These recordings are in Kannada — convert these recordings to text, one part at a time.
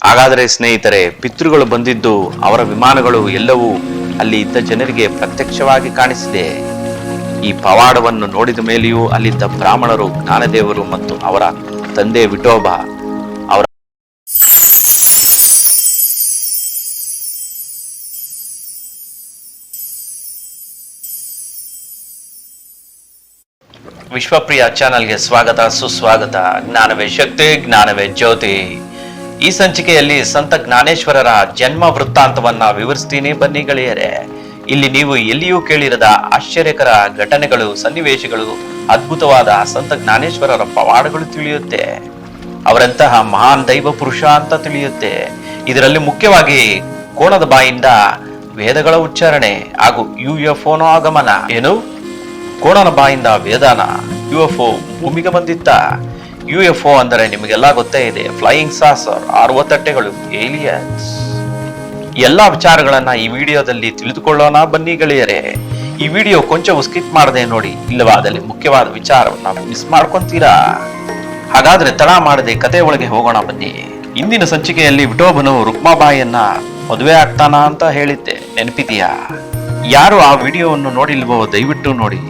ಹಾಗಾದರೆ ಸ್ನೇಹಿತರೆ, ಪಿತೃಗಳು ಬಂದಿದ್ದು ಅವರ ವಿಮಾನಗಳು ಎಲ್ಲವೂ ಅಲ್ಲಿ ಇದ್ದ ಜನರಿಗೆ ಪ್ರತ್ಯಕ್ಷವಾಗಿ ಕಾಣಿಸಿದೆ. ಈ ಪವಾಡವನ್ನು ನೋಡಿದ ಮೇಲೆಯೂ ಅಲ್ಲಿದ್ದ ಬ್ರಾಹ್ಮಣರು, ಜ್ಞಾನದೇವರು ಮತ್ತು ಅವರ ತಂದೆ ವಿಠೋಬ ಅವರ ವಿಶ್ವಪ್ರಿಯ ಚಾನೆಲ್ಗೆ ಸ್ವಾಗತ, ಸುಸ್ವಾಗತ. ಜ್ಞಾನವೇ ಶಕ್ತಿ, ಜ್ಞಾನವೇ ಜ್ಯೋತಿ. ಈ ಸಂಚಿಕೆಯಲ್ಲಿ ಸಂತ ಜ್ಞಾನೇಶ್ವರರ ಜನ್ಮ ವೃತ್ತಾಂತವನ್ನ ವಿವರಿಸ್ತೀನಿ, ಬನ್ನಿ ಗೆಳೆಯರೆ. ಇಲ್ಲಿ ನೀವು ಎಲ್ಲಿಯೂ ಕೇಳಿರದ ಆಶ್ಚರ್ಯಕರ ಘಟನೆಗಳು, ಸನ್ನಿವೇಶಗಳು, ಅದ್ಭುತವಾದ ಸಂತ ಜ್ಞಾನೇಶ್ವರರ ಪವಾಡಗಳು ತಿಳಿಯುತ್ತೆ. ಅವರಂತಹ ಮಹಾನ್ ದೈವ ಪುರುಷ ಅಂತ ತಿಳಿಯುತ್ತೆ. ಇದರಲ್ಲಿ ಮುಖ್ಯವಾಗಿ ಕೋಣದ ಬಾಯಿಂದ ವೇದಗಳ ಉಚ್ಚಾರಣೆ ಹಾಗೂ UFOನ ಆಗಮನ. ಏನು? ಕೋಣನ ಬಾಯಿಂದ ವೇದಾನ? UFO ಭೂಮಿಗೆ ಬಂದಿತ್ತ? UFO ಅಂದರೆ ನಿಮಗೆಲ್ಲ ಗೊತ್ತೇ ಇದೆ, ಫ್ಲೈಯಿಂಗ್ ಸಾಸರ್, ಆರುವ ತಟ್ಟೆಗಳು, ಏಲಿಯನ್ಸ್. ಎಲ್ಲಾ ವಿಚಾರಗಳನ್ನ ಈ ವಿಡಿಯೋದಲ್ಲಿ ತಿಳಿದುಕೊಳ್ಳೋಣ, ಬನ್ನಿ ಗೆಳೆಯರೆ. ಈ ವಿಡಿಯೋ ಕೊಂಚವು ಸ್ಕಿಪ್ ಮಾಡದೆ ನೋಡಿ, ಇಲ್ಲವಾದಲ್ಲಿ ಮುಖ್ಯವಾದ ವಿಚಾರವನ್ನ ಮಿಸ್ ಮಾಡ್ಕೊಂತೀರಾ. ಹಾಗಾದ್ರೆ ತಡ ಮಾಡದೆ ಕತೆ ಒಳಗೆ ಹೋಗೋಣ, ಬನ್ನಿ. ಇಂದಿನ ಸಂಚಿಕೆಯಲ್ಲಿ ವಿಠೋಬನು ರುಕ್ಮಾಬಾಯಿಯನ್ನ ಮದುವೆ ಆಗ್ತಾನ ಅಂತ ಹೇಳಿದ್ದೆ, ನೆನಪಿದೆಯಾ? ಯಾರು ಆ ವಿಡಿಯೋವನ್ನು ನೋಡಿಲ್ವೋ ದಯವಿಟ್ಟು ನೋಡಿ.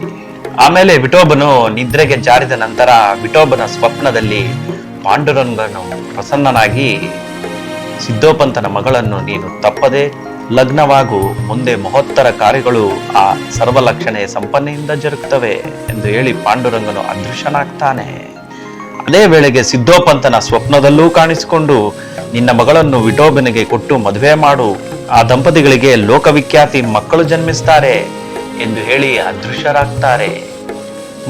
ಆಮೇಲೆ ವಿಠೋಬನು ನಿದ್ರೆಗೆ ಜಾರಿದ ನಂತರ ವಿಠೋಬನ ಸ್ವಪ್ನದಲ್ಲಿ ಪಾಂಡುರಂಗನು ಪ್ರಸನ್ನನಾಗಿ, ಸಿದ್ದೋಪಂತನ ಮಗಳನ್ನು ನೀನು ತಪ್ಪದೆ ಲಗ್ನವಾಗು, ಮುಂದೆ ಮಹೋತ್ತರ ಕಾರ್ಯಗಳು ಆ ಸರ್ವಲಕ್ಷಣೆ ಸಂಪನ್ನೆಯಿಂದ ಜರುಗುತ್ತವೆ ಎಂದು ಹೇಳಿ ಪಾಂಡುರಂಗನು ಅದೃಶ್ಯನಾಗ್ತಾನೆ. ಅದೇ ವೇಳೆಗೆ ಸಿದ್ದೋಪಂತನ ಸ್ವಪ್ನದಲ್ಲೂ ಕಾಣಿಸಿಕೊಂಡು, ನಿನ್ನ ಮಗಳನ್ನು ವಿಠೋಬನಿಗೆ ಕೊಟ್ಟು ಮದುವೆ ಮಾಡು, ಆ ದಂಪತಿಗಳಿಗೆ ಲೋಕವಿಖ್ಯಾತಿ ಮಕ್ಕಳು ಜನ್ಮಿಸ್ತಾರೆ ಎಂದು ಹೇಳಿ ಅದೃಶ್ಯರಾಗ್ತಾರೆ.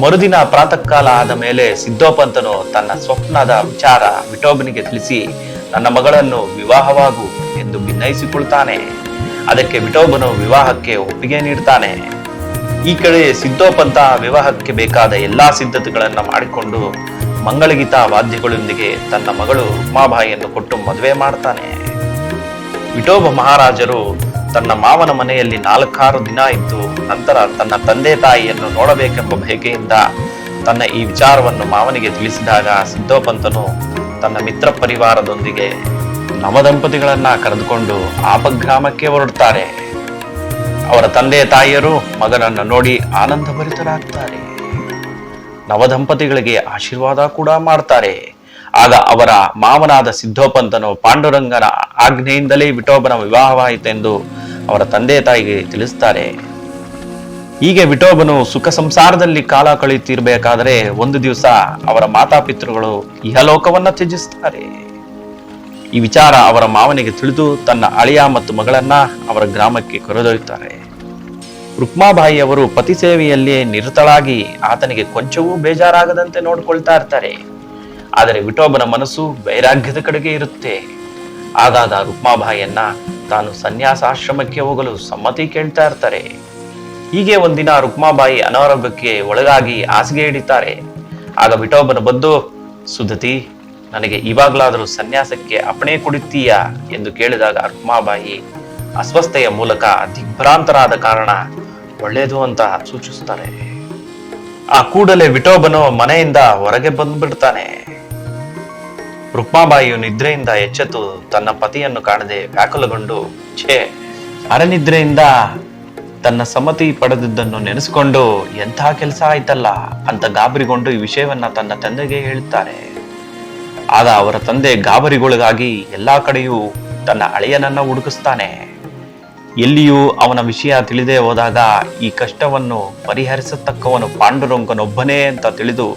ಮರುದಿನ ಪ್ರಾತಃ ಕಾಲ ಆದ ಮೇಲೆ ಸಿದ್ದೋಪಂತನು ತನ್ನ ಸ್ವಪ್ನದ ವಿಚಾರ ವಿಠೋಬನಿಗೆ ತಿಳಿಸಿ, ನನ್ನ ಮಗಳನ್ನು ವಿವಾಹವಾಗು ಎಂದು ಭಿನ್ನಯಿಸಿಕೊಳ್ತಾನೆ. ಅದಕ್ಕೆ ವಿಠೋಬನು ವಿವಾಹಕ್ಕೆ ಒಪ್ಪಿಗೆ ನೀಡ್ತಾನೆ. ಈ ಕಡೆ ಸಿದ್ದೋಪಂತ ವಿವಾಹಕ್ಕೆ ಬೇಕಾದ ಎಲ್ಲಾ ಸಿದ್ಧತೆಗಳನ್ನ ಮಾಡಿಕೊಂಡು ಮಂಗಳಗೀತ ವಾದ್ಯಗಳೊಂದಿಗೆ ತನ್ನ ಮಗಳು ರುಕ್ಮಾಬಾಯಿಯನ್ನು ಕೊಟ್ಟು ಮದುವೆ ಮಾಡ್ತಾನೆ. ವಿಠೋಬ ಮಹಾರಾಜರು ತನ್ನ ಮಾವನ ಮನೆಯಲ್ಲಿ 4-6 ದಿನ ಇದ್ದು ನಂತರ ತನ್ನ ತಂದೆ ತಾಯಿಯನ್ನು ನೋಡಬೇಕೆಂಬ ಬಯಕೆಯಿಂದ ತನ್ನ ಈ ವಿಚಾರವನ್ನು ಮಾವನಿಗೆ ತಿಳಿಸಿದಾಗ, ಸಿದ್ದೋಪಂತನು ತನ್ನ ಮಿತ್ರ ಪರಿವಾರದೊಂದಿಗೆ ನವದಂಪತಿಗಳನ್ನ ಕರೆದುಕೊಂಡು ಆಪಗ್ರಾಮಕ್ಕೆ ಹೊರಡ್ತಾರೆ. ಅವರ ತಂದೆ ತಾಯಿಯರು ಮಗನನ್ನು ನೋಡಿ ಆನಂದಭರಿತರಾಗ್ತಾರೆ. ನವದಂಪತಿಗಳಿಗೆ ಆಶೀರ್ವಾದ ಕೂಡ ಮಾಡ್ತಾರೆ. ಆಗ ಅವರ ಮಾವನಾದ ಸಿದ್ದೋಪಂತನು ಪಾಂಡುರಂಗನ ಆಜ್ಞೆಯಿಂದಲೇ ವಿಠೋಬನ ವಿವಾಹವಾಯಿತೆಂದು ಅವರ ತಂದೆ ತಾಯಿಗೆ ತಿಳಿಸ್ತಾರೆ. ಹೀಗೆ ವಿಠೋಬನು ಸುಖ ಸಂಸಾರದಲ್ಲಿ ಕಾಲ ಕಳೆಯುತ್ತಿರಬೇಕಾದರೆ ಒಂದು ದಿವಸ ಅವರ ಮಾತಾಪಿತೃಗಳು ಇಹಲೋಕವನ್ನ ತ್ಯಜಿಸ್ತಾರೆ. ಈ ವಿಚಾರ ಅವರ ಮಾವನಿಗೆ ತಿಳಿದು ತನ್ನ ಅಳಿಯ ಮತ್ತು ಮಗಳನ್ನ ಅವರ ಗ್ರಾಮಕ್ಕೆ ಕರೆದೊಯ್ಯುತ್ತಾರೆ. ರುಕ್ಮಾಬಾಯಿಯವರು ಪತಿ ಸೇವೆಯಲ್ಲಿ ನಿರತಳಾಗಿ ಆತನಿಗೆ ಕೊಂಚವೂ ಬೇಜಾರಾಗದಂತೆ ನೋಡ್ಕೊಳ್ತಾ ಇರ್ತಾರೆ. ಆದರೆ ವಿಠೋಬನ ಮನಸ್ಸು ವೈರಾಗ್ಯದ ಕಡೆಗೆ ಇರುತ್ತೆ. ಆಗಾಗ ರುಕ್ಮಾಬಾಯಿಯನ್ನ ತಾನು ಸನ್ಯಾಸಾಶ್ರಮಕ್ಕೆ ಹೋಗಲು ಸಮ್ಮತಿ ಕೇಳ್ತಾ ಇರ್ತಾರೆ. ಹೀಗೆ ಒಂದಿನ ರುಕ್ಮಾಬಾಯಿ ಅನಾರೋಗ್ಯಕ್ಕೆ ಒಳಗಾಗಿ ಹಾಸಿಗೆ ಹಿಡಿತಾರೆ. ಆಗ ವಿಠೋಬನ ಬಂದು, ಸುಧತಿ, ನನಗೆ ಇವಾಗಲಾದರೂ ಸನ್ಯಾಸಕ್ಕೆ ಅಪ್ಪಣೆ ಕೊಡುತ್ತೀಯಾ ಎಂದು ಕೇಳಿದಾಗ ರುಕ್ಮಾಬಾಯಿ ಅಸ್ವಸ್ಥೆಯ ಮೂಲಕ ದಿಗ್ಭ್ರಾಂತರಾದ ಕಾರಣ ಒಳ್ಳೆಯದು ಅಂತ ಸೂಚಿಸ್ತಾರೆ. ಆ ಕೂಡಲೇ ವಿಠೋಬನು ಮನೆಯಿಂದ ಹೊರಗೆ ಬಂದ್ಬಿಡ್ತಾನೆ. ರುಕ್ಮಾಬಾಯಿಯು ನಿದ್ರೆಯಿಂದ ಎಚ್ಚೆತ್ತು ತನ್ನ ಪತಿಯನ್ನು ಕಾಣದೆ ವ್ಯಾಕುಲಗೊಂಡು, ಅರನಿದ್ರೆಯಿಂದ ತನ್ನ ಸಮ್ಮತಿ ಪಡೆದಿದ್ದನ್ನು ನೆನೆಸಿಕೊಂಡು ಎಂಥ ಕೆಲಸ ಆಯ್ತಲ್ಲ ಅಂತ ಗಾಬರಿಗೊಂಡು ಈ ವಿಷಯವನ್ನ ತನ್ನ ತಂದೆಗೆ ಹೇಳುತ್ತಾರೆ. ಆಗ ಅವರ ತಂದೆ ಗಾಬರಿಗೊಳಗಾಗಿ ಎಲ್ಲಾ ಕಡೆಯೂ ತನ್ನ ಅಳಿಯನನ್ನ ಹುಡುಕಿಸ್ತಾನೆ. ಎಲ್ಲಿಯೂ ಅವನ ವಿಷಯ ತಿಳಿದೇ ಹೋದಾಗ ಈ ಕಷ್ಟವನ್ನು ಪರಿಹರಿಸತಕ್ಕವನು ಪಾಂಡುರಂಗನೊಬ್ಬನೇ ಅಂತ ತಿಳಿದು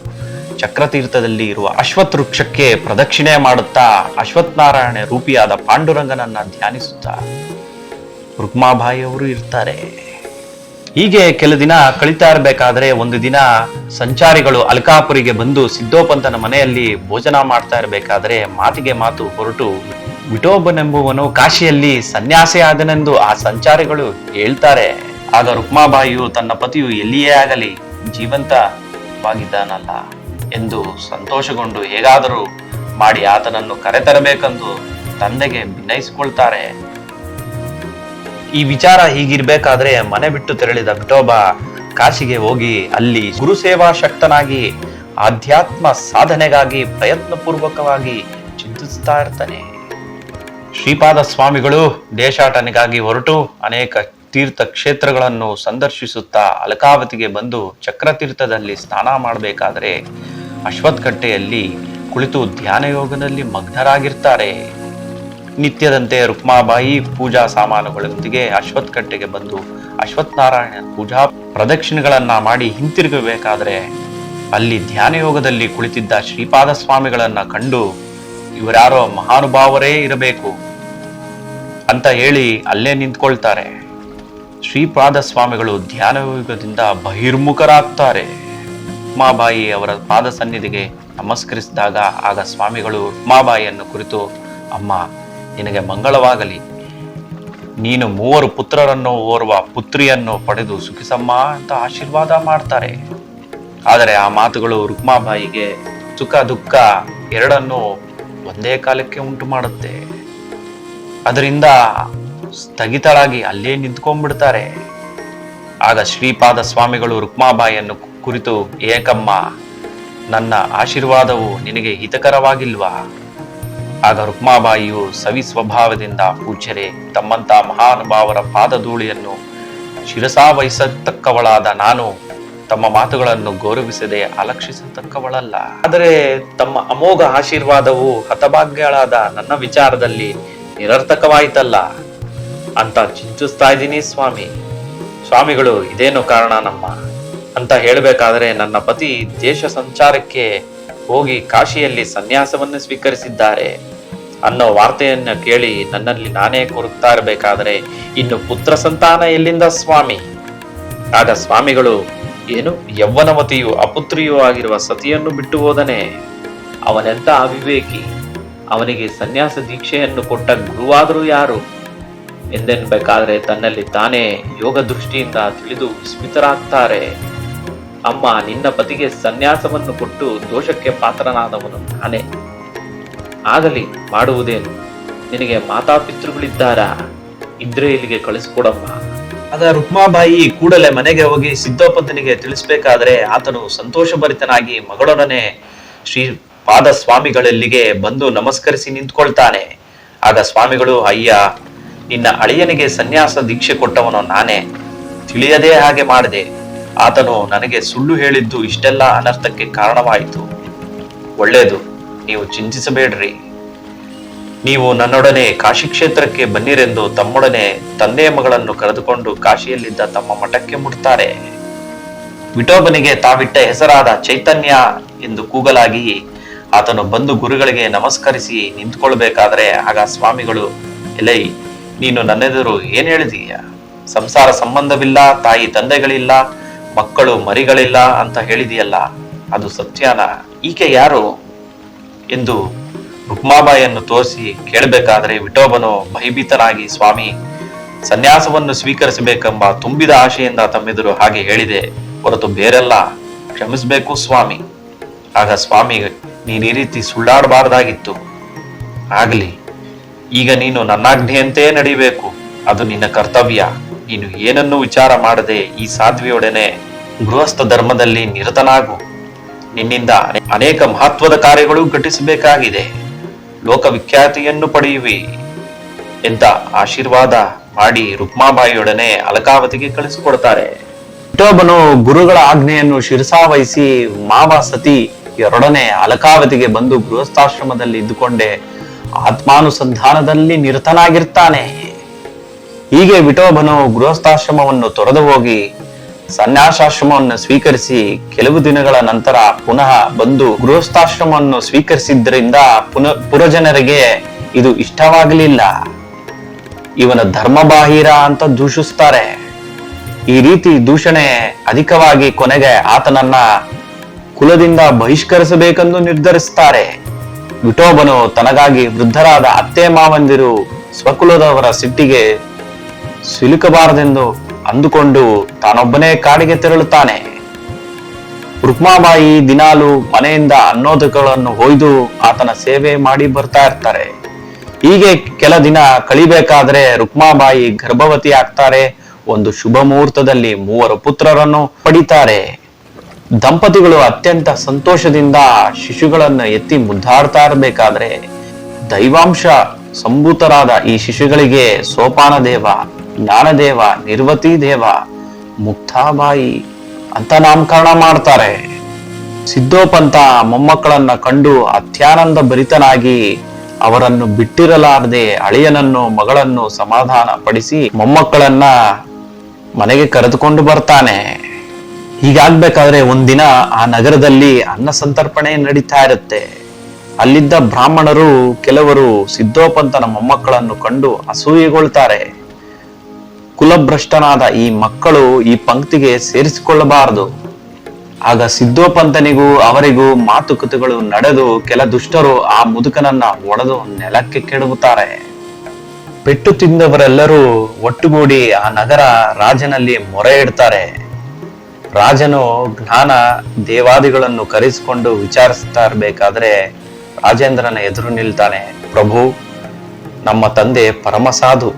ಚಕ್ರತೀರ್ಥದಲ್ಲಿ ಇರುವ ಅಶ್ವತ್ ವೃಕ್ಷಕ್ಕೆ ಪ್ರದಕ್ಷಿಣೆ ಮಾಡುತ್ತಾ ಅಶ್ವತ್ಥನಾರಾಯಣ ರೂಪಿಯಾದ ಪಾಂಡುರಂಗನನ್ನ ಧ್ಯಾನಿಸುತ್ತಾ ರುಕ್ಮಾಬಾಯಿಯವರು ಇರ್ತಾರೆ. ಹೀಗೆ ಕೆಲ ದಿನ ಕಳೀತಾ ಇರಬೇಕಾದ್ರೆ ಒಂದು ದಿನ ಸಂಚಾರಿಗಳು ಅಲ್ಕಾಪುರಿಗೆ ಬಂದು ಸಿದ್ದೋಪಂತನ ಮನೆಯಲ್ಲಿ ಭೋಜನ ಮಾಡ್ತಾ ಇರಬೇಕಾದ್ರೆ ಮಾತಿಗೆ ಮಾತು ಹೊರಟು ವಿಠೋಬನೆಂಬುವನು ಕಾಶಿಯಲ್ಲಿ ಸನ್ಯಾಸಿ ಆದನೆಂದು ಆ ಸಂಚಾರಿಗಳು ಹೇಳ್ತಾರೆ. ಆಗ ರುಕ್ಮಾಬಾಯಿಯು ತನ್ನ ಪತಿಯು ಎಲ್ಲಿಯೇ ಆಗಲಿ ಜೀವಂತವಾಗಿದ್ದಾನಲ್ಲ ಎಂದು ಸಂತೋಷಗೊಂಡು ಹೇಗಾದರೂ ಮಾಡಿ ಆತನನ್ನು ಕರೆತರಬೇಕೆಂದು ತಂದೆಗೆ ಭಿನ್ನಯಿಸಿಕೊಳ್ತಾರೆ. ಈ ವಿಚಾರ ಹೀಗಿರ್ಬೇಕಾದ್ರೆ ಮನೆ ಬಿಟ್ಟು ತೆರಳಿದ ವಿಠೋಬ ಕಾಶಿಗೆ ಹೋಗಿ ಅಲ್ಲಿ ಗುರುಸೇವಾ ಶಕ್ತನಾಗಿ ಆಧ್ಯಾತ್ಮ ಸಾಧನೆಗಾಗಿ ಪ್ರಯತ್ನ ಪೂರ್ವಕವಾಗಿ ಚಿಂತಿಸ್ತಾ ಇರ್ತಾನೆ. ಶ್ರೀಪಾದ ಸ್ವಾಮಿಗಳು ದೇಶಾಟನೆಗಾಗಿ ಹೊರಟು ಅನೇಕ ತೀರ್ಥ ಕ್ಷೇತ್ರಗಳನ್ನು ಸಂದರ್ಶಿಸುತ್ತಾ ಅಲಕಾವತಿಗೆ ಬಂದು ಚಕ್ರತೀರ್ಥದಲ್ಲಿ ಸ್ನಾನ ಮಾಡಬೇಕಾದರೆ ಅಶ್ವತ್ಥಕಟ್ಟೆಯಲ್ಲಿ ಕುಳಿತು ಧ್ಯಾನ ಯೋಗದಲ್ಲಿ ಮಗ್ನರಾಗಿರ್ತಾರೆ. ನಿತ್ಯದಂತೆ ರುಕ್ಮಾಬಾಯಿ ಪೂಜಾ ಸಾಮಾನುಗಳೊಂದಿಗೆ ಅಶ್ವತ್ಥಕಟ್ಟೆಗೆ ಬಂದು ಅಶ್ವತ್ಥನಾರಾಯಣ ಪೂಜಾ ಪ್ರದಕ್ಷಿಣೆಗಳನ್ನ ಮಾಡಿ ಹಿಂತಿರುಗಬೇಕಾದ್ರೆ ಅಲ್ಲಿ ಧ್ಯಾನ ಯೋಗದಲ್ಲಿ ಕುಳಿತಿದ್ದ ಶ್ರೀಪಾದ ಸ್ವಾಮಿಗಳನ್ನ ಕಂಡು ಇವರ್ಯಾರೋ ಮಹಾನುಭಾವರೇ ಇರಬೇಕು ಅಂತ ಹೇಳಿ ಅಲ್ಲೇ ನಿಂತ್ಕೊಳ್ತಾರೆ. ಶ್ರೀಪಾದ ಸ್ವಾಮಿಗಳು ಧ್ಯಾನ ಯೋಗದಿಂದ ಬಹಿರ್ಮುಖರಾಗ್ತಾರೆ. ರುಕ್ಮಾಬಾಯಿ ಅವರ ಪಾದ ಸನ್ನಿಧಿಗೆ ನಮಸ್ಕರಿಸಿದಾಗ ಆಗ ಸ್ವಾಮಿಗಳು ರುಕ್ಮಾಬಾಯಿಯನ್ನು ಕುರಿತು, ಅಮ್ಮ ನಿನಗೆ ಮಂಗಳವಾಗಲಿ, ನೀನು 3 ಪುತ್ರರನ್ನು ಓರ್ವ ಪುತ್ರಿಯನ್ನು ಪಡೆದು ಸುಖಿಸಮ್ಮ ಅಂತ ಆಶೀರ್ವಾದ ಮಾಡ್ತಾರೆ. ಆದರೆ ಆ ಮಾತುಗಳು ರುಕ್ಮಾಬಾಯಿಗೆ ಸುಖ ದುಃಖ ಎರಡನ್ನೂ ಒಂದೇ ಕಾಲಕ್ಕೆ ಉಂಟು ಮಾಡುತ್ತೆ. ಅದರಿಂದ ಸ್ಥಗಿತರಾಗಿ ಅಲ್ಲೇ ನಿಂತ್ಕೊಂಡ್ಬಿಡ್ತಾರೆ. ಆಗ ಶ್ರೀಪಾದ ಸ್ವಾಮಿಗಳು ರುಕ್ಮಾಬಾಯಿಯನ್ನು ಕುರಿತು, ಏಕಮ್ಮ ನನ್ನ ಆಶೀರ್ವಾದವು ನಿನಗೆ ಹಿತಕರವಾಗಿಲ್ವಾ? ಆಗ ರುಕ್ಮಾಬಾಯಿಯು ಸವಿ ಸ್ವಭಾವದಿಂದ, ಪೂಜ್ಯರೇ, ತಮ್ಮಂತ ಮಹಾನುಭಾವರ ಪಾದಧೂಳಿಯನ್ನು ಶಿರಸಾವಹಿಸತಕ್ಕವಳಾದ ನಾನು ತಮ್ಮ ಮಾತುಗಳನ್ನು ಗೌರವಿಸದೆ ಅಲಕ್ಷಿಸತಕ್ಕವಳಲ್ಲ. ಆದರೆ ತಮ್ಮ ಅಮೋಘ ಆಶೀರ್ವಾದವು ಹತಭಾಗ್ಯಳಾದ ನನ್ನ ವಿಚಾರದಲ್ಲಿ ನಿರರ್ಥಕವಾಯಿತಲ್ಲ ಅಂತ ಚಿಂತಿಸ್ತಾ ಇದ್ದೀನಿ ಸ್ವಾಮಿ. ಸ್ವಾಮಿಗಳು ಇದೇನು ಕಾರಣ ನಮ್ಮ ಅಂತ ಹೇಳಬೇಕಾದ್ರೆ, ನನ್ನ ಪತಿ ದೇಶ ಸಂಚಾರಕ್ಕೆ ಹೋಗಿ ಕಾಶಿಯಲ್ಲಿ ಸನ್ಯಾಸವನ್ನು ಸ್ವೀಕರಿಸಿದ್ದಾರೆ ಅನ್ನೋ ವಾರ್ತೆಯನ್ನು ಕೇಳಿ ನನ್ನಲ್ಲಿ ನಾನೇ ಕೊರಗ್ತಾ ಇರಬೇಕಾದ್ರೆ ಇನ್ನು ಪುತ್ರ ಸಂತಾನ ಎಲ್ಲಿಂದ ಸ್ವಾಮಿ? ಆಗ ಸ್ವಾಮಿಗಳು, ಏನು ಯೌವನವತಿಯು ಅಪುತ್ರಿಯೂ ಆಗಿರುವ ಸತಿಯನ್ನು ಬಿಟ್ಟು ಹೋದನೆ, ಅವನೆಂತ ಅವಿವೇಕಿ, ಅವನಿಗೆ ಸನ್ಯಾಸ ದೀಕ್ಷೆಯನ್ನು ಕೊಟ್ಟ ಗುರುವಾದರೂ ಯಾರು ಎಂದೆನ್ಬೇಕಾದ್ರೆ ತನ್ನಲ್ಲಿ ತಾನೇ ಯೋಗ ದೃಷ್ಟಿಯಿಂದ ತಿಳಿದು ವಿಸ್ಮಿತರಾಗ್ತಾರೆ. ಅಮ್ಮ, ನಿನ್ನ ಪತಿಗೆ ಸನ್ಯಾಸವನ್ನು ಕೊಟ್ಟು ದೋಷಕ್ಕೆ ಪಾತ್ರನಾದವನು ನಾನೇ. ಆಗಲಿ, ಮಾಡುವುದೇನು? ನಿನಗೆ ಮಾತಾಪಿತೃಗಳಿದ್ದಾರಾ? ಇದ್ರೆ ಇಲ್ಲಿಗೆ ಕಳಿಸ್ಕೊಡಮ್ಮ. ಆಗ ರುಕ್ಮಾಬಾಯಿ ಕೂಡಲೇ ಮನೆಗೆ ಹೋಗಿ ಸಿದ್ದೋಪಂತನಿಗೆ ತಿಳಿಸ್ಬೇಕಾದ್ರೆ ಆತನು ಸಂತೋಷಭರಿತನಾಗಿ ಮಗಳೊಡನೆ ಶ್ರೀಪಾದ ಸ್ವಾಮಿಗಳಲ್ಲಿಗೆ ಬಂದು ನಮಸ್ಕರಿಸಿ ನಿಂತ್ಕೊಳ್ತಾನೆ. ಆಗ ಸ್ವಾಮಿಗಳು, ಅಯ್ಯ, ನಿನ್ನ ಅಳಿಯನಿಗೆ ಸನ್ಯಾಸ ದೀಕ್ಷೆ ಕೊಟ್ಟವನು ನಾನೇ, ತಿಳಿಯದೇ ಹಾಗೆ ಮಾಡಿದೆ. ಆತನು ನನಗೆ ಸುಳ್ಳು ಹೇಳಿದ್ದು ಇಷ್ಟೆಲ್ಲ ಅನರ್ಥಕ್ಕೆ ಕಾರಣವಾಯಿತು. ಒಳ್ಳೇದು, ನೀವು ಚಿಂತಿಸಬೇಡ್ರಿ. ನೀವು ನನ್ನೊಡನೆ ಕಾಶಿ ಕ್ಷೇತ್ರಕ್ಕೆ ಬನ್ನಿರೆಂದು ತಮ್ಮೊಡನೆ ತಂದೆಯ ಮಗಳನ್ನು ಕರೆದುಕೊಂಡು ಕಾಶಿಯಲ್ಲಿದ್ದ ತಮ್ಮ ಮಠಕ್ಕೆ ಮುಟ್ತಾರೆ. ವಿಠೋಬನಿಗೆ ತಾವಿಟ್ಟ ಹೆಸರಾದ ಚೈತನ್ಯ ಎಂದು ಕೂಗಲಾಗಿ ಆತನು ಬಂದು ಗುರುಗಳಿಗೆ ನಮಸ್ಕರಿಸಿ ನಿಂತ್ಕೊಳ್ಬೇಕಾದ್ರೆ ಆಗ ಸ್ವಾಮಿಗಳು, ಎಲೈ, ನೀನು ನನ್ನೆದುರು ಏನ್ ಹೇಳಿದೀಯ? ಸಂಸಾರ ಸಂಬಂಧವಿಲ್ಲ, ತಾಯಿ ತಂದೆಗಳಿಲ್ಲ, ಮಕ್ಕಳು ಮರಿಗಳಿಲ್ಲ ಅಂತ ಹೇಳಿದೆಯಲ್ಲ, ಅದು ಸತ್ಯನಾ? ಈಕೆ ಯಾರು ಎಂದು ರುಕ್ಮಾಬಾಯಿಯನ್ನು ತೋರಿಸಿ ಕೇಳಬೇಕಾದ್ರೆ ವಿಠೋಬನು ಭಯಭೀತನಾಗಿ, ಸ್ವಾಮಿ, ಸನ್ಯಾಸವನ್ನು ಸ್ವೀಕರಿಸಬೇಕೆಂಬ ತುಂಬಿದ ಆಶೆಯಿಂದ ತಮ್ಮೆದುರು ಹಾಗೆ ಹೇಳಿದೆ ಹೊರತು ಬೇರೆಲ್ಲ, ಕ್ಷಮಿಸಬೇಕು ಸ್ವಾಮಿ. ಆಗ ಸ್ವಾಮಿ, ನೀನು ಈ ರೀತಿ ಸುಳ್ಳಾಡಬಾರ್ದಾಗಿತ್ತು. ಆಗಲಿ, ಈಗ ನೀನು ನನ್ನಾಜ್ಞೆಯಂತೆ ನಡಿಬೇಕು, ಅದು ನಿನ್ನ ಕರ್ತವ್ಯ. ನೀನು ಏನನ್ನೂ ವಿಚಾರ ಮಾಡದೆ ಈ ಸಾಧ್ವಿಯೊಡನೆ ಗೃಹಸ್ಥ ಧರ್ಮದಲ್ಲಿ ನಿರತನಾಗು. ನಿನ್ನಿಂದ ಅನೇಕ ಮಹತ್ವದ ಕಾರ್ಯಗಳು ಘಟಿಸಬೇಕಾಗಿದೆ, ಲೋಕವಿಖ್ಯಾತಿಯನ್ನು ಪಡೆಯುವಿ ಎಂತ ಆಶೀರ್ವಾದ ಮಾಡಿ ರುಕ್ಮಾಬಾಯಿಯೊಡನೆ ಅಲಕಾವತಿಗೆ ಕಳಿಸಿಕೊಡ್ತಾರೆ. ವಿಠೋಬನು ಗುರುಗಳ ಆಜ್ಞೆಯನ್ನು ಶಿರಸಾವಹಿಸಿ ಮಾವ ಸತಿ ಎರಡನೇ ಅಲಕಾವತಿಗೆ ಬಂದು ಗೃಹಸ್ಥಾಶ್ರಮದಲ್ಲಿ ಇದ್ದುಕೊಂಡೇ ಆತ್ಮಾನುಸಂಧಾನದಲ್ಲಿ ನಿರತನಾಗಿರ್ತಾನೆ. ಹೀಗೆ ವಿಠೋಬನು ಗೃಹಸ್ಥಾಶ್ರಮವನ್ನು ತೊರೆದು ಹೋಗಿ ಸನ್ಯಾಸಾಶ್ರಮವನ್ನು ಸ್ವೀಕರಿಸಿ ಕೆಲವು ದಿನಗಳ ನಂತರ ಪುನಃ ಬಂದು ಗೃಹಸ್ಥಾಶ್ರಮವನ್ನು ಸ್ವೀಕರಿಸಿದ್ದರಿಂದ ಪುರಜನರಿಗೆ ಇದು ಇಷ್ಟವಾಗಲಿಲ್ಲ. ಇವನ ಧರ್ಮಬಾಹಿರ ಅಂತ ದೂಷಿಸ್ತಾರೆ. ಈ ರೀತಿ ದೂಷಣೆ ಅಧಿಕವಾಗಿ ಕೊನೆಗೆ ಆತನನ್ನ ಕುಲದಿಂದ ಬಹಿಷ್ಕರಿಸಬೇಕೆಂದು ನಿರ್ಧರಿಸುತ್ತಾರೆ. ವಿಠೋಬನು ತನಗಾಗಿ ವೃದ್ಧರಾದ ಅತ್ತೆ ಮಾವಂದಿರು ಸ್ವಕುಲದವರ ಸಿಟ್ಟಿಗೆ ಸಿಲುಕಬಾರದೆಂದು ಅಂದುಕೊಂಡು ತಾನೊಬ್ಬನೇ ಕಾಡಿಗೆ ತೆರಳುತ್ತಾನೆ. ರುಕ್ಮಾಬಾಯಿ ದಿನಾಲು ಮನೆಯಿಂದ ಅನ್ನೋದಗಳನ್ನು ಹೊಯ್ದು ಆತನ ಸೇವೆ ಮಾಡಿ ಬರ್ತಾ ಇರ್ತಾರೆ. ಹೀಗೆ ಕೆಲ ದಿನ ಕಳಿಬೇಕಾದ್ರೆ ರುಕ್ಮಾಬಾಯಿ ಗರ್ಭವತಿ ಆಗ್ತಾರೆ. ಒಂದು ಶುಭ ಮುಹೂರ್ತದಲ್ಲಿ 3 ಪುತ್ರರನ್ನು ಪಡಿತಾರೆ. ದಂಪತಿಗಳು ಅತ್ಯಂತ ಸಂತೋಷದಿಂದ ಶಿಶುಗಳನ್ನು ಎತ್ತಿ ಮುದ್ದಾಡ್ತಾ ಇರಬೇಕಾದ್ರೆ ದೈವಾಂಶ ಸಂಭೂತರಾದ ಈ ಶಿಶುಗಳಿಗೆ ಸೋಪಾನ ದೇವ, ಜ್ಞಾನದೇವ, ನಿರ್ವತಿ ದೇವ, ಮುಕ್ತಾಬಾಯಿ ಅಂತ ನಾಮಕರಣ ಮಾಡ್ತಾರೆ. ಸಿದ್ದೋಪಂತ ಮೊಮ್ಮಕ್ಕಳನ್ನ ಕಂಡು ಅತ್ಯಾನಂದ ಭರಿತನಾಗಿ ಅವರನ್ನು ಬಿಟ್ಟಿರಲಾರದೆ ಅಳಿಯನನ್ನು ಮಗಳನ್ನು ಸಮಾಧಾನ ಪಡಿಸಿ ಮೊಮ್ಮಕ್ಕಳನ್ನ ಮನೆಗೆ ಕರೆದುಕೊಂಡು ಬರ್ತಾನೆ. ಹೀಗಾಗ್ಬೇಕಾದ್ರೆ ಒಂದಿನ ಆ ನಗರದಲ್ಲಿ ಅನ್ನ ಸಂತರ್ಪಣೆ ನಡೀತಾ ಇರುತ್ತೆ. ಅಲ್ಲಿದ್ದ ಬ್ರಾಹ್ಮಣರು ಕೆಲವರು ಸಿದ್ದೋಪಂತನ ಮೊಮ್ಮಕ್ಕಳನ್ನು ಕಂಡು ಅಸೂಯೆಗೊಳ್ತಾರೆ. ಕುಲಭ್ರಷ್ಟನಾದ ಈ ಮಕ್ಕಳು ಈ ಪಂಕ್ತಿಗೆ ಸೇರಿಸಿಕೊಳ್ಳಬಾರದು. ಆಗ ಸಿದ್ದೋಪಂತನಿಗೂ ಅವರಿಗೂ ಮಾತುಕತೆಗಳು ನಡೆದು ಕೆಲ ದುಷ್ಟರು ಆ ಮುದುಕನನ್ನ ಒಡೆದು ನೆಲಕ್ಕೆ ಕೆಡವುತ್ತಾರೆ. ಪೆಟ್ಟು ತಿಂದವರೆಲ್ಲರೂ ಒಟ್ಟುಗೂಡಿ ಆ ನಗರ ರಾಜನಲ್ಲಿ ಮೊರೆ ಇಡ್ತಾರೆ. ರಾಜನು ಜ್ಞಾನ ದೇವಾದಿಗಳನ್ನು ಕರೆಸಿಕೊಂಡು ವಿಚಾರಿಸ್ತಾ ಇರ್ಬೇಕಾದ್ರೆ ರಾಜೇಂದ್ರನ ಎದುರು ನಿಲ್ತಾನೆ. ಪ್ರಭು, ನಮ್ಮ ತಂದೆ ಪರಮಸಾಧು,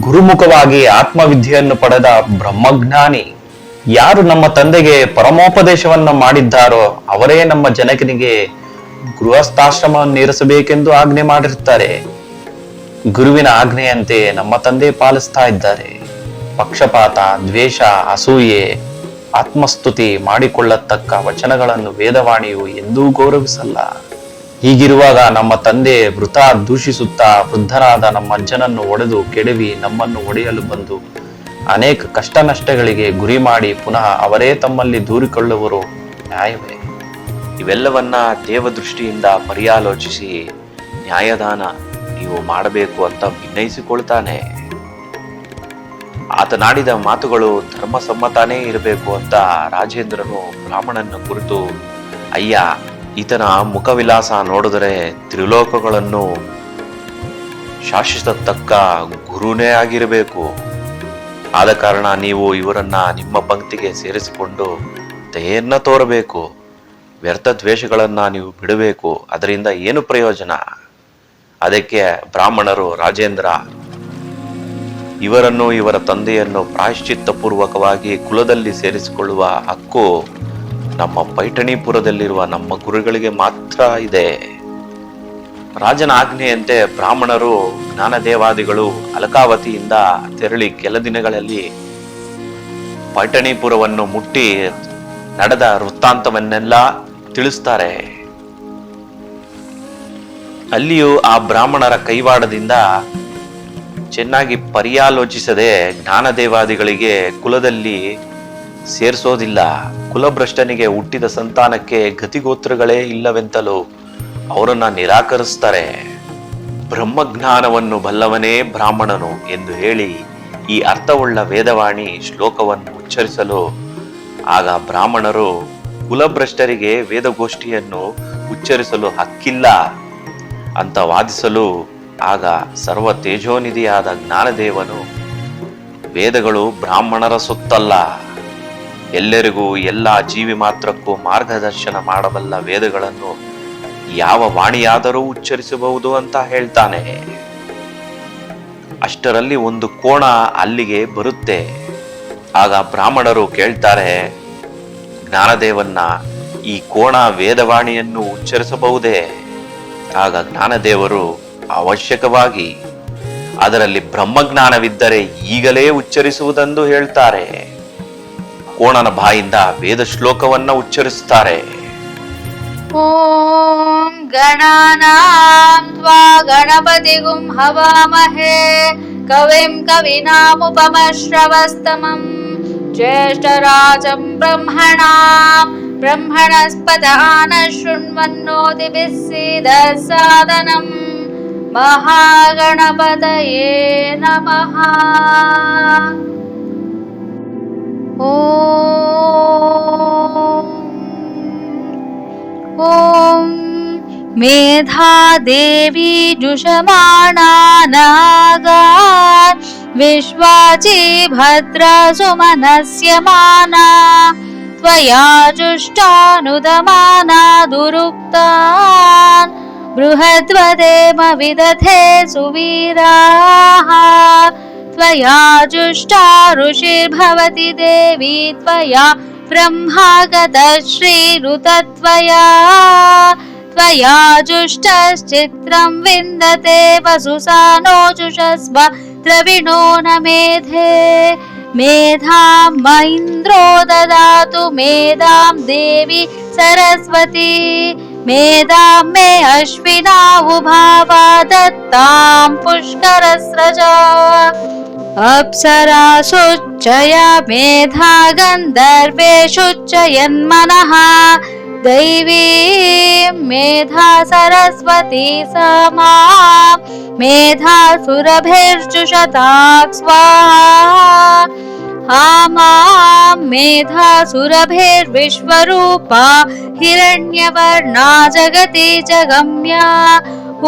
ಗುರುಮುಖವಾಗಿ ಆತ್ಮವಿದ್ಯೆಯನ್ನು ಪಡೆದ ಬ್ರಹ್ಮಜ್ಞಾನಿ. ಯಾರು ನಮ್ಮ ತಂದೆಗೆ ಪರಮೋಪದೇಶವನ್ನು ಮಾಡಿದ್ದಾರೋ ಅವರೇ ನಮ್ಮ ಜನಕನಿಗೆ ಗೃಹಸ್ಥಾಶ್ರಮವನ್ನು ಇರಿಸಬೇಕೆಂದು ಆಜ್ಞೆ ಮಾಡಿರ್ತಾರೆ. ಗುರುವಿನ ಆಜ್ಞೆಯಂತೆ ನಮ್ಮ ತಂದೆ ಪಾಲಿಸ್ತಾ ಇದ್ದಾರೆ. ಪಕ್ಷಪಾತ, ದ್ವೇಷ, ಅಸೂಯೆ, ಆತ್ಮಸ್ತುತಿ ಮಾಡಿಕೊಳ್ಳತಕ್ಕ ವಚನಗಳನ್ನು ವೇದವಾಣಿಯು ಎಂದೂ ಗೌರವಿಸಲ್ಲ. ಹೀಗಿರುವಾಗ ನಮ್ಮ ತಂದೆ ವೃಥಾ ದೂಷಿಸುತ್ತಾ ವೃದ್ಧನಾದ ನಮ್ಮ ಅಜ್ಜನನ್ನು ಒಡೆದು ಕೆಡವಿ ನಮ್ಮನ್ನು ಒಡೆಯಲು ಬಂದು ಅನೇಕ ಕಷ್ಟ ನಷ್ಟಗಳಿಗೆ ಗುರಿ ಮಾಡಿ ಪುನಃ ಅವರೇ ತಮ್ಮಲ್ಲಿ ದೂರಿಕೊಳ್ಳುವರು ನ್ಯಾಯವೇ? ಇವೆಲ್ಲವನ್ನ ದೇವದೃಷ್ಟಿಯಿಂದ ಪರ್ಯಾಲೋಚಿಸಿ ನ್ಯಾಯದಾನ ನೀವು ಮಾಡಬೇಕು ಅಂತ ವಿನಯಿಸಿಕೊಳ್ತಾನೆ. ಆತನಾಡಿದ ಮಾತುಗಳು ಧರ್ಮಸಮ್ಮತಾನೇ ಇರಬೇಕು ಅಂತ ರಾಜೇಂದ್ರನು ಬ್ರಾಹ್ಮಣನ ಕುರಿತು, ಅಯ್ಯ, ಈತನ ಮುಖವಿಲಾಸ ನೋಡಿದರೆ ತ್ರಿಲೋಕಗಳನ್ನು ಶಾಸಿಸತಕ್ಕ ಗುರುನೇ ಆಗಿರಬೇಕು. ಆದ ಕಾರಣ ನೀವು ಇವರನ್ನ ನಿಮ್ಮ ಪಂಕ್ತಿಗೆ ಸೇರಿಸಿಕೊಂಡು ದಯೆಯನ್ನ ತೋರಬೇಕು. ವ್ಯರ್ಥ ದ್ವೇಷಗಳನ್ನ ನೀವು ಬಿಡಬೇಕು. ಅದರಿಂದ ಏನು ಪ್ರಯೋಜನ? ಅದಕ್ಕೆ ಬ್ರಾಹ್ಮಣರು, ರಾಜೇಂದ್ರ, ಇವರನ್ನು ಇವರ ತಂದೆಯನ್ನು ಪ್ರಾಯಶ್ಚಿತ್ತ ಪೂರ್ವಕವಾಗಿ ಕುಲದಲ್ಲಿ ಸೇರಿಸಿಕೊಳ್ಳುವ ಹಕ್ಕು ನಮ್ಮ ಪೈಠಣಿಪುರದಲ್ಲಿರುವ ನಮ್ಮ ಗುರುಗಳಿಗೆ ಮಾತ್ರ ಇದೆ. ರಾಜನ ಆಜ್ಞೆಯಂತೆ ಬ್ರಾಹ್ಮಣರು, ಜ್ಞಾನದೇವಾದಿಗಳು ಅಲಕಾವತಿಯಿಂದ ತೆರಳಿ ಕೆಲ ದಿನಗಳಲ್ಲಿ ಪೈಠಣಿಪುರವನ್ನು ಮುಟ್ಟಿ ನಡೆದ ವೃತ್ತಾಂತವನ್ನೆಲ್ಲ ತಿಳಿಸ್ತಾರೆ. ಅಲ್ಲಿಯೂ ಆ ಬ್ರಾಹ್ಮಣರ ಕೈವಾಡದಿಂದ ಚೆನ್ನಾಗಿ ಪರ್ಯಾಲೋಚಿಸದೆ ಜ್ಞಾನದೇವಾದಿಗಳಿಗೆ ಕುಲದಲ್ಲಿ ಸೇರಿಸೋದಿಲ್ಲ. ಕುಲಭ್ರಷ್ಟನಿಗೆ ಹುಟ್ಟಿದ ಸಂತಾನಕ್ಕೆ ಗತಿಗೋತ್ರಗಳೇ ಇಲ್ಲವೆಂತಲೂ ಅವರನ್ನ ನಿರಾಕರಿಸ್ತಾರೆ. ಬ್ರಹ್ಮಜ್ಞಾನವನ್ನು ಬಲ್ಲವನೇ ಬ್ರಾಹ್ಮಣನು ಎಂದು ಹೇಳಿ ಈ ಅರ್ಥವುಳ್ಳ ವೇದವಾಣಿ ಶ್ಲೋಕವನ್ನು ಉಚ್ಚರಿಸಲು ಆಗ ಬ್ರಾಹ್ಮಣರು ಕುಲಭ್ರಷ್ಟರಿಗೆ ವೇದಗೋಷ್ಠಿಯನ್ನು ಉಚ್ಚರಿಸಲು ಹಕ್ಕಿಲ್ಲ ಅಂತ ವಾದಿಸಲು ಆಗ ಸರ್ವ ತೇಜೋನಿಧಿಯಾದ ಜ್ಞಾನದೇವನು, ವೇದಗಳು ಬ್ರಾಹ್ಮಣರ ಸೊತ್ತಲ್ಲ, ಎಲ್ಲರಿಗೂ ಎಲ್ಲ ಜೀವಿ ಮಾತ್ರಕ್ಕೂ ಮಾರ್ಗದರ್ಶನ ಮಾಡಬಲ್ಲ ವೇದಗಳನ್ನು ಯಾವ ವಾಣಿಯಾದರೂ ಉಚ್ಚರಿಸಬಹುದು ಅಂತ ಹೇಳ್ತಾನೆ. ಅಷ್ಟರಲ್ಲಿ ಒಂದು ಕೋಣ ಅಲ್ಲಿಗೆ ಬರುತ್ತೆ. ಆಗ ಬ್ರಾಹ್ಮಣರು ಕೇಳ್ತಾರೆ ಜ್ಞಾನದೇವನ್ನ, ಈ ಕೋಣ ವೇದವಾಣಿಯನ್ನು ಉಚ್ಚರಿಸಬಹುದೇ? ಆಗ ಜ್ಞಾನದೇವರು ಅವಶ್ಯಕವಾಗಿ ಅದರಲ್ಲಿ ಬ್ರಹ್ಮಜ್ಞಾನವಿದ್ದರೆ ಈಗಲೇ ಉಚ್ಚರಿಸುವುದೆಂದು ಹೇಳ್ತಾರೆ. ಕೋಣನ ಬಾಯಿಂದ ವೇದ ಶ್ಲೋಕವನ್ನ ಉಚ್ಚರಿಸುತ್ತಾರೆ. ಓಂ ಗಣಾನಾಂ ತ್ವಾ ಗಣಪತಿಗುಂ ಹವಾಮಹೇ ಕವಿಂ ಕವಿನಾಮುಪಮಶ್ರವಸ್ತಮಂ ಜ್ಯೇಷ್ಠರಾಜಂ ಬ್ರಹ್ಮಣಸ್ಪತ ಶೃಣ್ವನ್ನೋತಿಭಿಃ ಸೀದಸಾದನಂ ಮಹಾಗಣಪತಯೇ ನಮಃ. ಓಂ ಮೇಧಾ ದೇವಿ ಜುಷಮಾಣಾ ನಾಗಾನ್ ವಿಶ್ವಾಚಿ ಭದ್ರ ಸುಮನಸ್ಯಮಾನಾ ತ್ವಯಾ ಜುಷ್ಟಾನುದಮಾನಾ ದುರುಕ್ತಾನ್ ಬೃಹದ್ವದೇಮ ವಿದಧೆ ಸುವೀರಾಃ ತ್ವಯಾ ಜುಷ್ಟಾ ಋಷಿರ್ಭವತಿ ದೇವಿ ತ್ವಯಾ ಬ್ರಹ್ಮಾಗತ ಶ್ರೀರುತತ್ವಯಾ त्वया जुष्टश्चित्रं विन्दते वसुसानोजुषस्व द्रविणो न मेधे मेधां म इन्द्रो ददातु मेधां देवी सरस्वती मेधां मे अश्विना उभावा दत्तां पुष्करस्रजा अप्सरासुच्चय मेधा गन्धर्वेषुच्चयन्मनः दैवी मेधा सरस्वती समा मेधा सुरभिर्जुषताक् स्वाहा आमां मेधा सुरभिर्विश्वरूपा हिरण्यवर्णा जगति जगम्या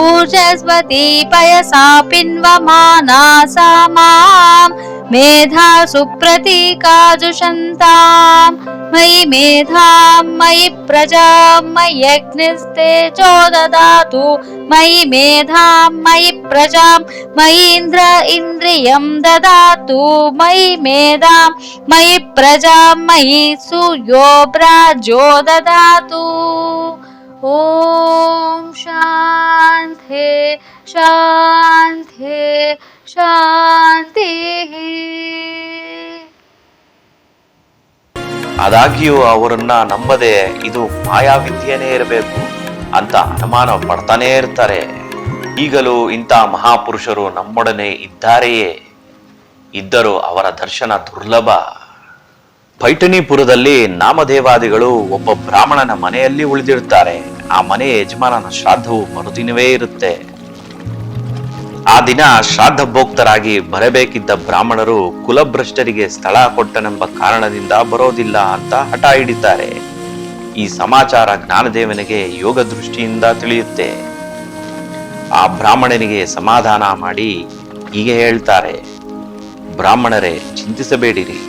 ऊर्जस्वती पयसा पिन्वमाना सा मां मेधा सुप्रतीका जुषन्ताम् मयि मेधां मयि प्रजां मय्यग्निस्तेजो ददातु मयि मेधां मयि प्रजां मयि इन्द्र इन्द्रियं ददातु मयि मेधां मयि प्रजां मयि सूर्यो ब्राजो ददातु ॐ शान्ति शान्ति शान्तिः ಆದಾಗ್ಯೂ ಅವರನ್ನ ನಂಬದೆ ಇದು ಮಾಯಾವಿದ್ಯೆನೇ ಇರಬೇಕು ಅಂತ ಅನುಮಾನ ಪಡ್ತಾನೇ ಇರ್ತಾರೆ. ಈಗಲೂ ಇಂಥ ಮಹಾಪುರುಷರು ನಮ್ಮೊಡನೆ ಇದ್ದಾರೆಯೇ? ಇದ್ದರೂ ಅವರ ದರ್ಶನ ದುರ್ಲಭ. ಪೈಠಣಿಪುರದಲ್ಲಿ ನಾಮದೇವಾದಿಗಳು ಒಬ್ಬ ಬ್ರಾಹ್ಮಣನ ಮನೆಯಲ್ಲಿ ಉಳಿದಿರ್ತಾರೆ. ಆ ಮನೆಯ ಯಜಮಾನನ ಶ್ರಾದ್ದವು ಮರುದಿನವೇ ಇರುತ್ತೆ. ಆ ದಿನ ಶ್ರಾದ್ದ ಭೋಕ್ತರಾಗಿ ಬರಬೇಕಿದ್ದ ಬ್ರಾಹ್ಮಣರು ಕುಲಭ್ರಷ್ಟರಿಗೆ ಸ್ಥಳ ಕೊಟ್ಟನೆಂಬ ಕಾರಣದಿಂದ ಬರೋದಿಲ್ಲ ಅಂತ ಹಠ ಹಿಡಿತಾರೆ. ಈ ಸಮಾಚಾರ ಜ್ಞಾನದೇವನಿಗೆ ಯೋಗ ದೃಷ್ಟಿಯಿಂದ ತಿಳಿಯುತ್ತೆ. ಆ ಬ್ರಾಹ್ಮಣನಿಗೆ ಸಮಾಧಾನ ಮಾಡಿ ಹೀಗೆ ಹೇಳ್ತಾರೆ, ಬ್ರಾಹ್ಮಣರೇ, ಚಿಂತಿಸಬೇಡಿರಿ,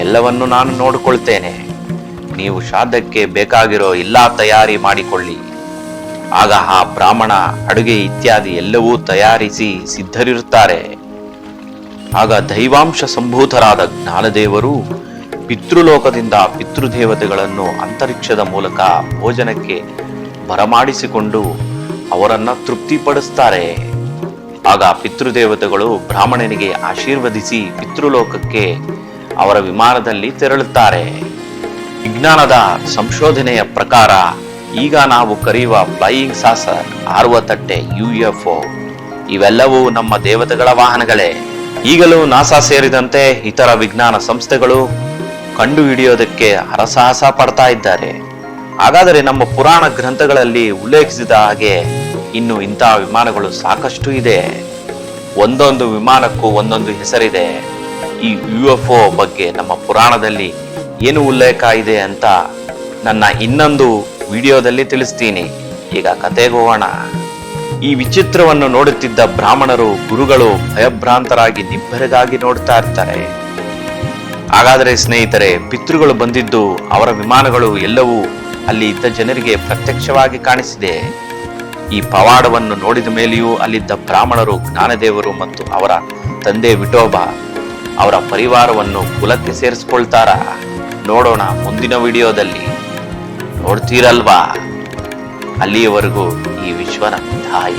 ಎಲ್ಲವನ್ನು ನಾನು ನೋಡಿಕೊಳ್ತೇನೆ. ನೀವು ಶ್ರಾದ್ದಕ್ಕೆ ಬೇಕಾಗಿರೋ ಎಲ್ಲಾ ತಯಾರಿ ಮಾಡಿಕೊಳ್ಳಿ. ಆಗ ಆ ಬ್ರಾಹ್ಮಣ ಅಡುಗೆ ಇತ್ಯಾದಿ ಎಲ್ಲವೂ ತಯಾರಿಸಿ ಸಿದ್ಧರಿರುತ್ತಾರೆ. ಆಗ ದೈವಾಂಶ ಸಂಭೂತರಾದ ಜ್ಞಾನದೇವರು ಪಿತೃಲೋಕದಿಂದ ಪಿತೃದೇವತೆಗಳನ್ನು ಅಂತರಿಕ್ಷದ ಮೂಲಕ ಭೋಜನಕ್ಕೆ ಬರಮಾಡಿಸಿಕೊಂಡು ಅವರನ್ನ ತೃಪ್ತಿಪಡಿಸ್ತಾರೆ. ಆಗ ಪಿತೃದೇವತೆಗಳು ಬ್ರಾಹ್ಮಣನಿಗೆ ಆಶೀರ್ವದಿಸಿ ಪಿತೃಲೋಕಕ್ಕೆ ಅವರ ವಿಮಾನದಲ್ಲಿ ತೆರಳುತ್ತಾರೆ. ವಿಜ್ಞಾನದ ಸಂಶೋಧನೆಯ ಪ್ರಕಾರ ಈಗ ನಾವು ಕರೆಯುವ ಫ್ಲೈಯಿಂಗ್ ಸಾಸರ್, ಹಾರುವ ತಟ್ಟೆ, UFO ಇವೆಲ್ಲವೂ ನಮ್ಮ ದೇವತೆಗಳ ವಾಹನಗಳೇ. ಈಗಲೂ ನಾಸಾ ಸೇರಿದಂತೆ ಇತರ ವಿಜ್ಞಾನ ಸಂಸ್ಥೆಗಳು ಕಂಡು ಹಿಡಿಯೋದಕ್ಕೆ ಹರಸಾಹಸ ಪಡ್ತಾ ಇದ್ದಾರೆ. ಹಾಗಾದರೆ ನಮ್ಮ ಪುರಾಣ ಗ್ರಂಥಗಳಲ್ಲಿ ಉಲ್ಲೇಖಿಸಿದ ಹಾಗೆ ಇನ್ನು ಇಂತಹ ವಿಮಾನಗಳು ಸಾಕಷ್ಟು ಇದೆ. ಒಂದೊಂದು ವಿಮಾನಕ್ಕೂ ಒಂದೊಂದು ಹೆಸರಿದೆ. ಈ UFO ಬಗ್ಗೆ ನಮ್ಮ ಪುರಾಣದಲ್ಲಿ ಏನು ಉಲ್ಲೇಖ ಇದೆ ಅಂತ ನನ್ನ ಇನ್ನೊಂದು ವಿಡಿಯೋದಲ್ಲಿ ತಿಳಿಸ್ತೀನಿ. ಈಗ ಕತೆಗೆ ಹೋಗೋಣ. ಈ ವಿಚಿತ್ರವನ್ನು ನೋಡುತ್ತಿದ್ದ ಬ್ರಾಹ್ಮಣರು, ಗುರುಗಳು ಭಯಭ್ರಾಂತರಾಗಿ ನಿಬ್ಬೆರಗಾಗಿ ನೋಡ್ತಾ ಇರ್ತಾರೆ. ಹಾಗಾದರೆ ಸ್ನೇಹಿತರೆ, ಪಿತೃಗಳು ಬಂದಿದ್ದು ಅವರ ವಿಮಾನಗಳು ಎಲ್ಲವೂ ಅಲ್ಲಿ ಇದ್ದ ಜನರಿಗೆ ಪ್ರತ್ಯಕ್ಷವಾಗಿ ಕಾಣಿಸಿದೆ. ಈ ಪವಾಡವನ್ನು ನೋಡಿದ ಮೇಲೆಯೂ ಅಲ್ಲಿದ್ದ ಬ್ರಾಹ್ಮಣರು ಜ್ಞಾನದೇವರು ಮತ್ತು ಅವರ ತಂದೆ ವಿಠೋಬ ಅವರ ಪರಿವಾರವನ್ನು ಕುಲಕ್ಕೆ ಸೇರಿಸ್ಕೊಳ್ತಾರ? ನೋಡೋಣ ಮುಂದಿನ ವಿಡಿಯೋದಲ್ಲಿ. ನೋಡ್ತೀರಲ್ವಾ? ಅಲ್ಲಿಯವರೆಗೂ ಈ ವಿಶ್ವನ ಧಾಯ.